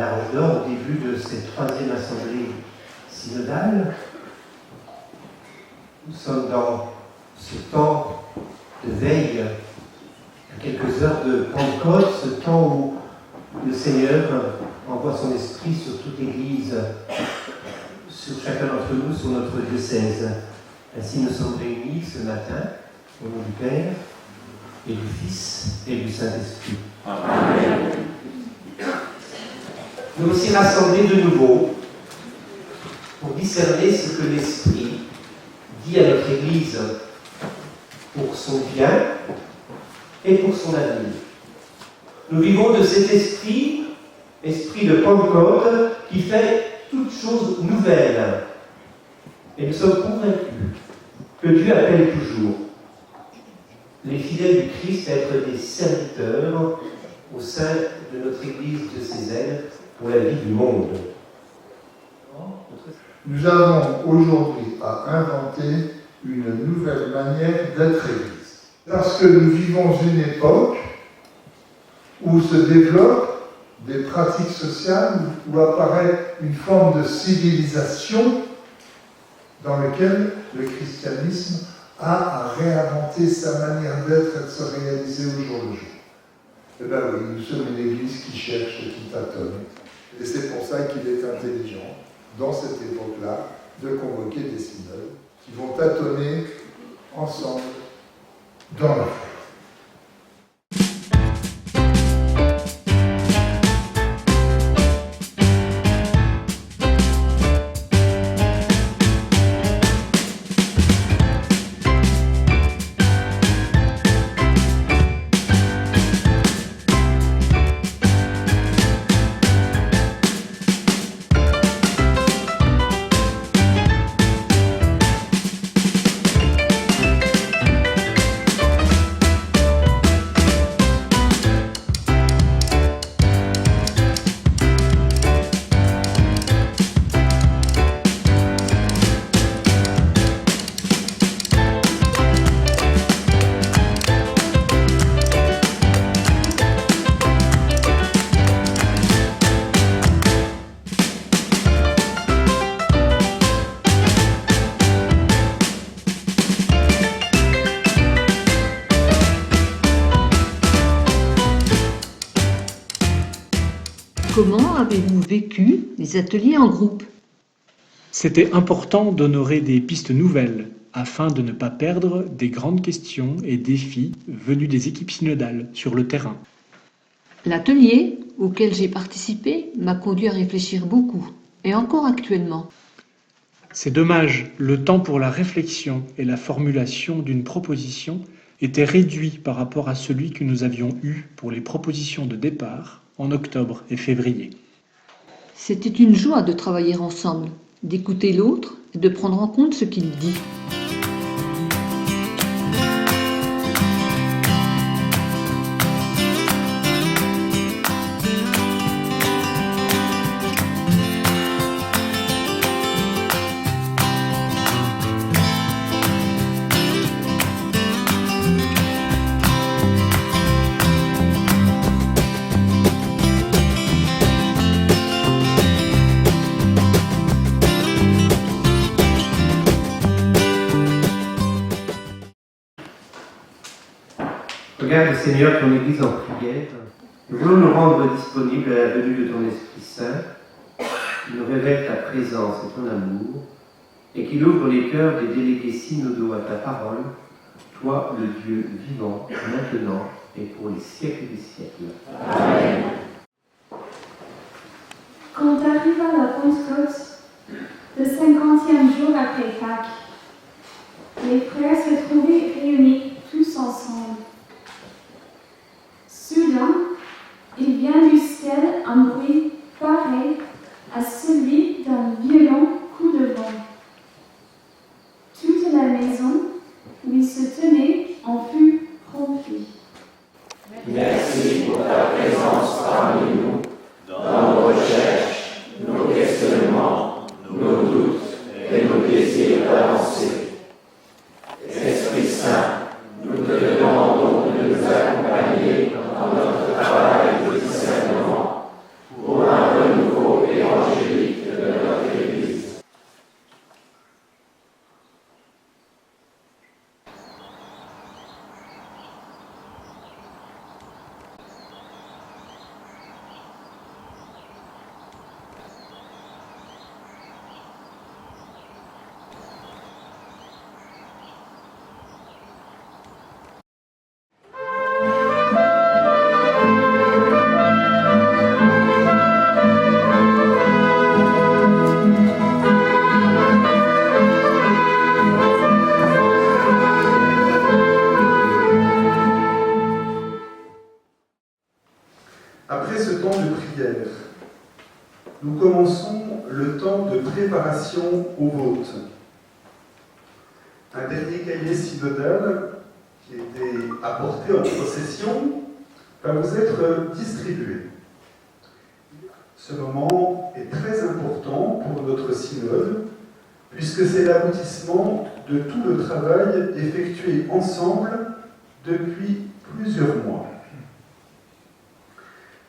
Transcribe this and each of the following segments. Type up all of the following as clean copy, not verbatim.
la Roche d'Or au début de cette troisième assemblée synodale. Nous sommes dans ce temps de veille, à quelques heures de Pentecôte, ce temps où le Seigneur envoie son esprit sur toute l'Église, sur chacun d'entre nous, sur notre diocèse. Ainsi nous sommes réunis ce matin, au nom du Père, et du Fils, et du Saint-Esprit. Amen. Nous aussi rassemblés de nouveau pour discerner ce que l'Esprit dit à notre Église pour son bien et pour son avenir. Nous vivons de cet esprit de Pentecôte, qui fait toutes choses nouvelles. Et nous sommes convaincus que Dieu appelle toujours les fidèles du Christ à être des serviteurs au sein de notre Église diocésaine pour la vie du monde. Nous avons aujourd'hui à inventer une nouvelle manière d'être Église. Parce que nous vivons une époque où se développent des pratiques sociales, où apparaît une forme de civilisation dans laquelle le christianisme a à réinventer sa manière d'être et de se réaliser au jour le jour. Eh bien oui, nous sommes une Église qui cherche et qui tâtonne. Et c'est pour ça qu'il est intelligent, dans cette époque-là, de convoquer des synodes qui vont tâtonner ensemble dans la foi. Comment avez-vous vécu les ateliers en groupe ? C'était important d'honorer des pistes nouvelles, afin de ne pas perdre des grandes questions et défis venus des équipes synodales sur le terrain. L'atelier auquel j'ai participé m'a conduit à réfléchir beaucoup, et encore actuellement. C'est dommage, le temps pour la réflexion et la formulation d'une proposition était réduit par rapport à celui que nous avions eu pour les propositions de départ en octobre et février. C'était une joie de travailler ensemble, d'écouter l'autre et de prendre en compte ce qu'il dit. Regarde, Seigneur, ton Église en prière. Nous voulons nous rendre disponibles à la venue de ton Esprit Saint, qui nous révèle ta présence et ton amour, et qui ouvre les cœurs des délégués synodaux à ta parole, toi, le Dieu vivant, maintenant et pour les siècles des siècles. Amen. Quand arriva la Pentecôte, le 50e jour après Pâques, les frères se trouvaient réunis tous ensemble. Soudain, il vient du ciel un bruit pareil à celui d'un violent coup de vent. Toute la maison où ils se tenaient en fut remplie. Merci pour ta présence parmi nous, dans nos recherches, nos questionnements, nos doutes et nos désirs d'avancer. Esprit Saint, nous te demandons nous commençons le temps de préparation au vote. Un dernier cahier synodal qui était apporté en procession va vous être distribué. Ce moment est très important pour notre synode, puisque c'est l'aboutissement de tout le travail effectué ensemble depuis plusieurs mois.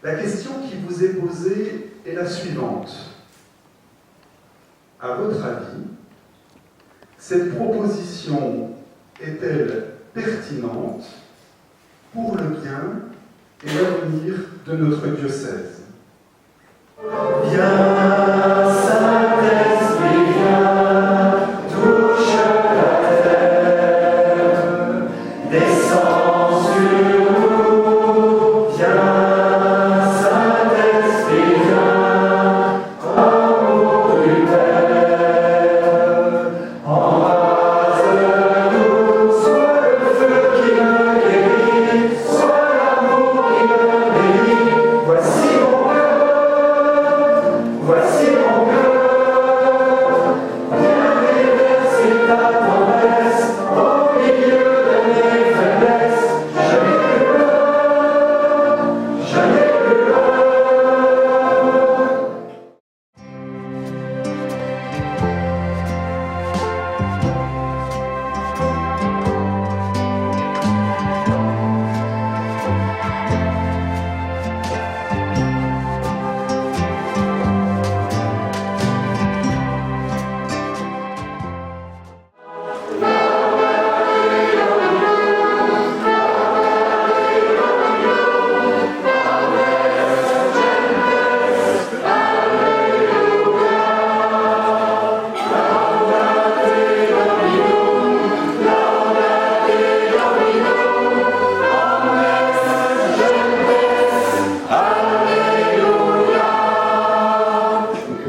La question qui vous est posée est la suivante. À votre avis, cette proposition est-elle pertinente pour le bien et l'avenir de notre diocèse? Viens, Saint-Esprit, viens, touche la terre, descends sur nous, viens, Saint-Esprit, viens, amour du Père, embrase-nous, sois le feu qui me guérit, sois l'amour qui me bénit, voici mon cœur. Voici mon cœur, viens déverser ta tendresse au milieu de mes faiblesses. Je n'ai plus peur, je n'ai plus peur.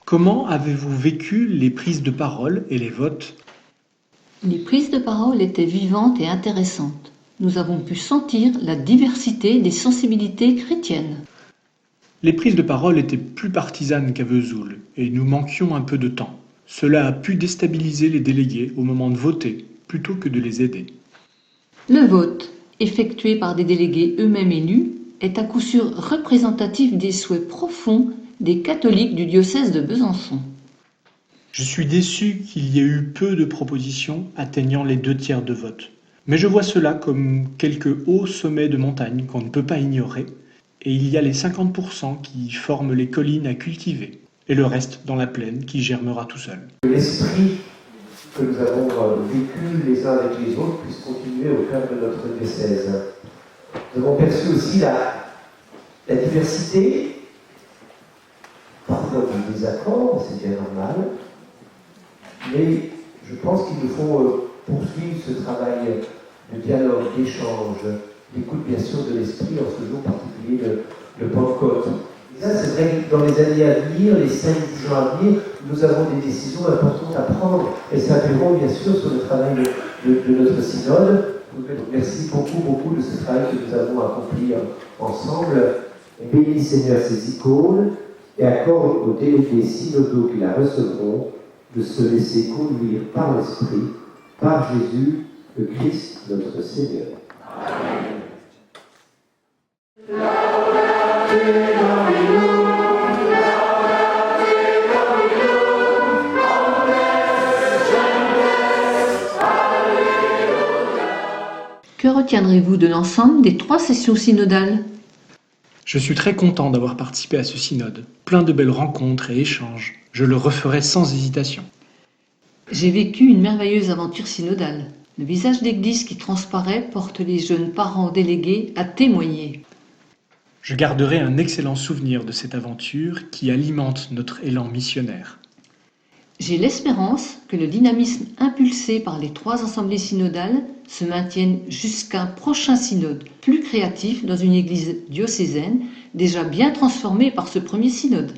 Comment avez-vous vécu les prises de parole et les votes? Les prises de parole étaient vivantes et intéressantes. Nous avons pu sentir la diversité des sensibilités chrétiennes. Les prises de parole étaient plus partisanes qu'à Vesoul et nous manquions un peu de temps. Cela a pu déstabiliser les délégués au moment de voter, plutôt que de les aider. Le vote, effectué par des délégués eux-mêmes élus, est à coup sûr représentatif des souhaits profonds des catholiques du diocèse de Besançon. Je suis déçu qu'il y ait eu peu de propositions atteignant les 2/3 de vote. Mais je vois cela comme quelques hauts sommets de montagne qu'on ne peut pas ignorer, et il y a les 50% qui forment les collines à cultiver, et le reste dans la plaine qui germera tout seul. Que l'esprit que nous avons vécu les uns avec les autres puisse continuer au cœur de notre diocèse. Nous avons perçu aussi la diversité, parfois du désaccord, c'est bien normal, mais je pense qu'il nous faut poursuivre ce travail de dialogue, d'échange, d'écoute bien sûr de l'esprit en ce jour particulier de Pentecôte. Et ça, c'est vrai que dans les années à venir, les 5-10 ans à venir, nous avons des décisions importantes à prendre et s'appuieront bien sûr sur le travail de notre synode. Merci beaucoup de ce travail que nous avons accompli ensemble. Et bénis Seigneur ces icônes et accorde aux délégués synodaux qui la recevront de se laisser conduire par l'Esprit, par Jésus, le Christ, notre Seigneur. Amen. Que retiendrez-vous de l'ensemble des 3 sessions synodales? Je suis très content d'avoir participé à ce synode. Plein de belles rencontres et échanges. Je le referai sans hésitation. J'ai vécu une merveilleuse aventure synodale. Le visage d'église qui transparaît porte les jeunes parents délégués à témoigner. Je garderai un excellent souvenir de cette aventure qui alimente notre élan missionnaire. J'ai l'espérance que le dynamisme impulsé par les 3 assemblées synodales se maintienne jusqu'à un prochain synode plus créatif dans une église diocésaine déjà bien transformée par ce premier synode.